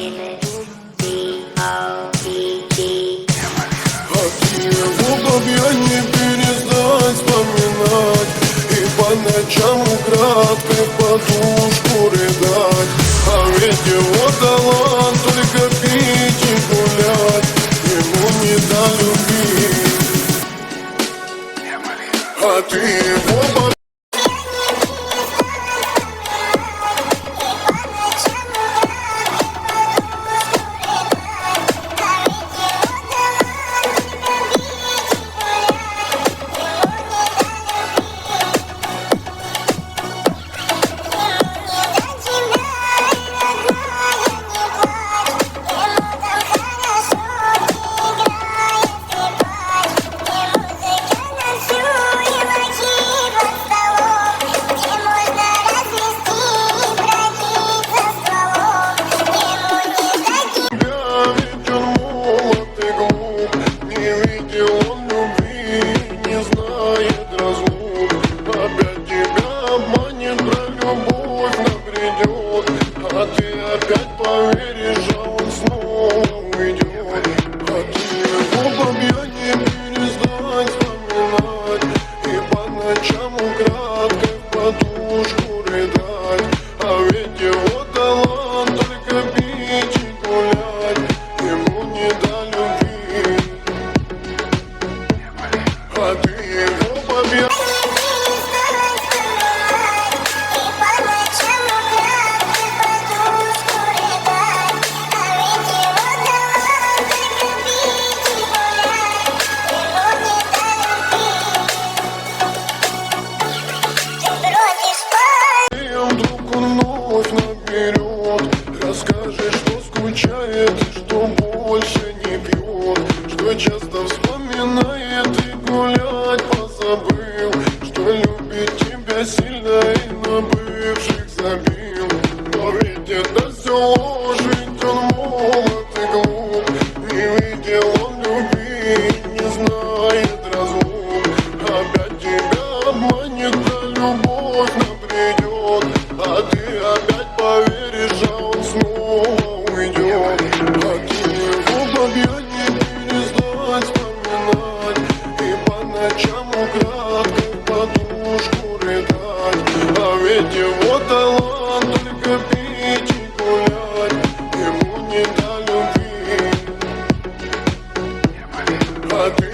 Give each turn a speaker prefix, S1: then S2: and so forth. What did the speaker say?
S1: его я не перестать вспоминать и по ночам украдкой в подушку рыдать. А ведь его талант только пить и гулять, ему не до любви. А ты его расскажет, что скучает и что больше не пьет, что часто вспоминает и гулять позабыл, что любит тебя сильно и на бывших забил. Но ведь это все ложь, ведь он молод и глуп, не видел он любви, не знает разлук. Опять тебя обманет, да любовь напридет, а ты опять поверишь, а он снова уйдет. А ты его бабья не перестать вспоминать и по ночам украдкой в подушку рыдать. А ведь его талант только пить и гулять, ему не до любви. А ты